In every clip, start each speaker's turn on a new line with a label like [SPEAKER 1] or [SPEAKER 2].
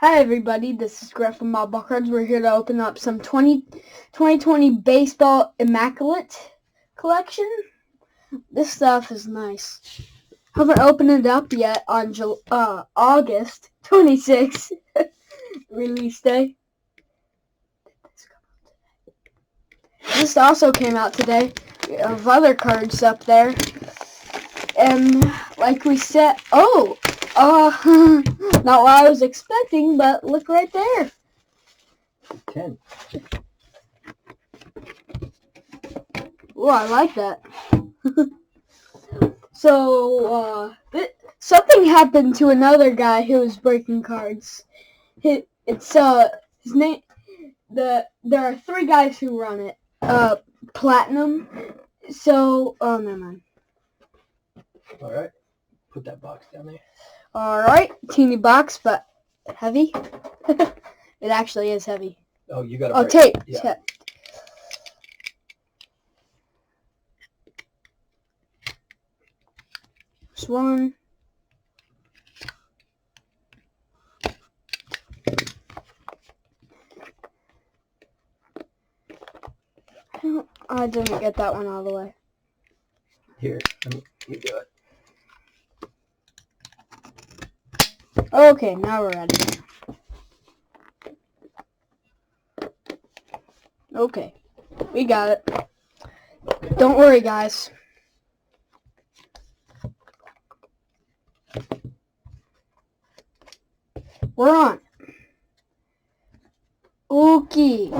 [SPEAKER 1] Hi everybody, this is Griff from Mob Ball Cards. We're here to open up some 2020 Baseball Immaculate collection. This stuff is nice. Haven't opened it up yet on August 26th, release day. This also came out today. We have other cards up there. And like we said, not what I was expecting, but look right there.
[SPEAKER 2] 10.
[SPEAKER 1] Oh, I like that. So, something happened to another guy who was breaking cards. His name. There are 3 guys who run it. Platinum. So, never mind.
[SPEAKER 2] All right. Put that box down there.
[SPEAKER 1] All right, teeny box, but heavy. It actually is heavy.
[SPEAKER 2] Oh, you got to.
[SPEAKER 1] Oh, tape.
[SPEAKER 2] Yeah.
[SPEAKER 1] Tape. This one. I didn't get that one all the way.
[SPEAKER 2] Here, let me do it.
[SPEAKER 1] Okay, now we're ready. Okay, we got it. Don't worry, guys. We're on. Okay.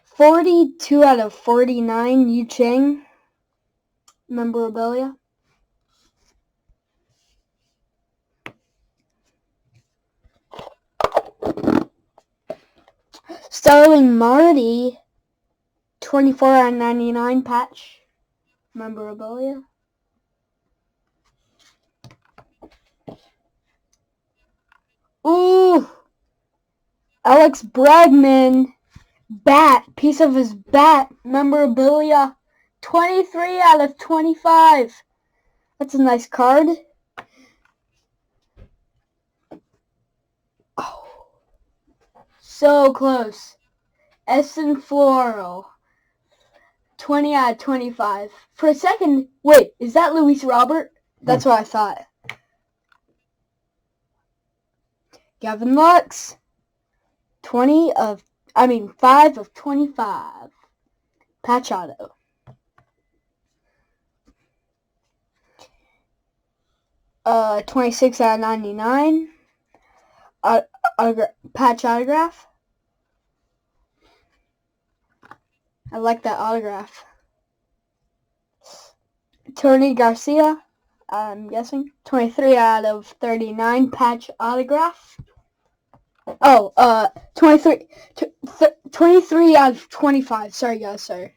[SPEAKER 1] 42 out of 49, Yu Chang. Memorabilia. Starling Marty. 24 out of 99 patch. Memorabilia. Ooh! Alex Bregman. Bat. Piece of his bat. Memorabilia. 23 out of 25. That's a nice card. Oh. So close. Essen Floral. 20 out of 25. For a second, wait, is that Luis Robert? That's what I thought. Gavin Lux. 5 of 25. Patch auto. Uh, 26 out of 99. Patch autograph. I like that autograph. Tony Garcia, I'm guessing. 23 out of 39 patch autograph. 23 out of 25. Sorry, guys, sorry.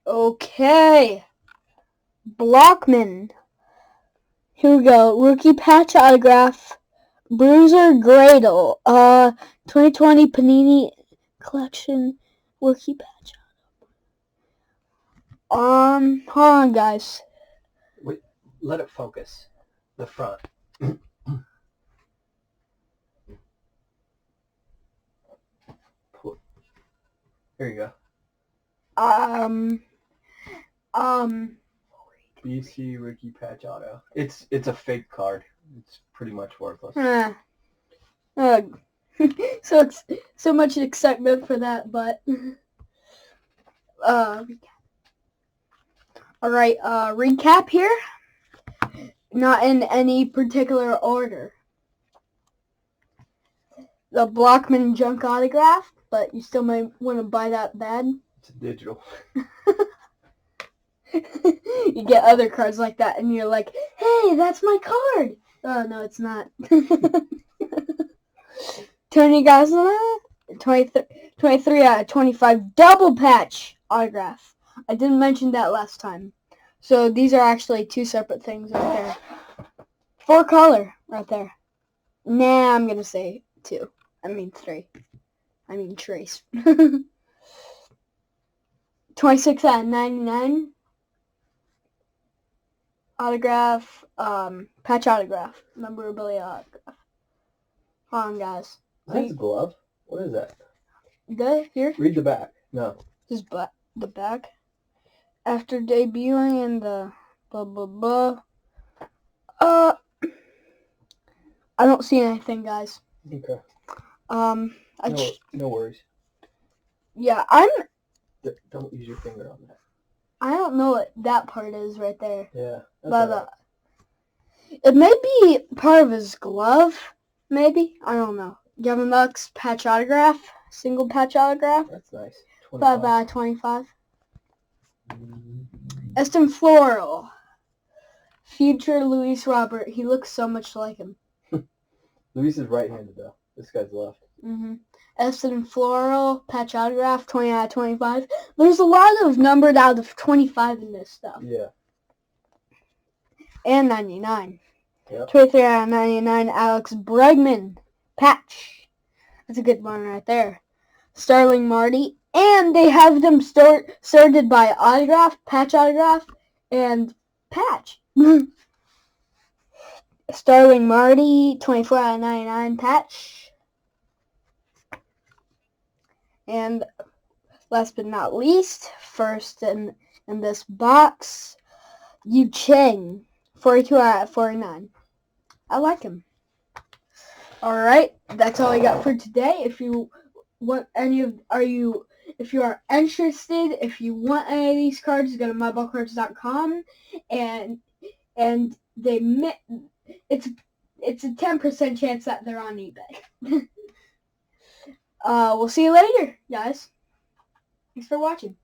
[SPEAKER 1] Okay. Blockman. Here we go. Rookie patch autograph. Bruiser Gradle. 2020 Panini collection. Rookie patch. Hold on, guys.
[SPEAKER 2] Wait, let it focus. The front. Here you go. BC Ricky Patch Auto. It's a fake card. It's pretty much worthless.
[SPEAKER 1] So much excitement for that, but all right, recap here. Not in any particular order. The Blockman junk autograph, but you still might want to buy that bad.
[SPEAKER 2] It's digital.
[SPEAKER 1] You get other cards like that, and you're like, hey, that's my card. Oh, no, it's not. Tony Gosselin, 23 out of 25 double patch autograph. I didn't mention that last time. So these are actually 2 separate things right there. 4 color right there. Nah, I'm going to say 2. I mean 3. I mean trace. 26 out of 99. autograph, patch autograph, memorabilia autograph. Hold on, guys.
[SPEAKER 2] That's a glove. What is that?
[SPEAKER 1] Good, here.
[SPEAKER 2] Read the back. No.
[SPEAKER 1] This is the back. After debuting in the blah, blah, blah. I don't see anything, guys.
[SPEAKER 2] Okay. No worries.
[SPEAKER 1] Yeah,
[SPEAKER 2] Don't use your finger on that.
[SPEAKER 1] I don't know what that part is right there.
[SPEAKER 2] Yeah.
[SPEAKER 1] But it may be part of his glove, maybe. I don't know. Gavin Lux patch autograph, single patch autograph.
[SPEAKER 2] That's nice.
[SPEAKER 1] 25. Eston Floral. Future Luis Robert. He looks so much like him.
[SPEAKER 2] Luis is right-handed though. This guy's left.
[SPEAKER 1] Eston Floral patch autograph, 20 out of 25. There's a lot of numbered out of 25 in this stuff.
[SPEAKER 2] Yeah.
[SPEAKER 1] And 99.
[SPEAKER 2] Yep.
[SPEAKER 1] 23 out of 99. Alex Bregman patch. That's a good one right there. Starling Marty. And they have them sorted by autograph, patch autograph, and patch. Starling Marty, 24 out of 99 patch. And last but not least, first in this box, Yu Cheng, 42 out of 49. I like him. Alright, that's all I got for today. If you want if you are interested, if you want any of these cards, go to myballcards.com and it's a 10% chance that they're on eBay. We'll see you later, guys. Thanks for watching.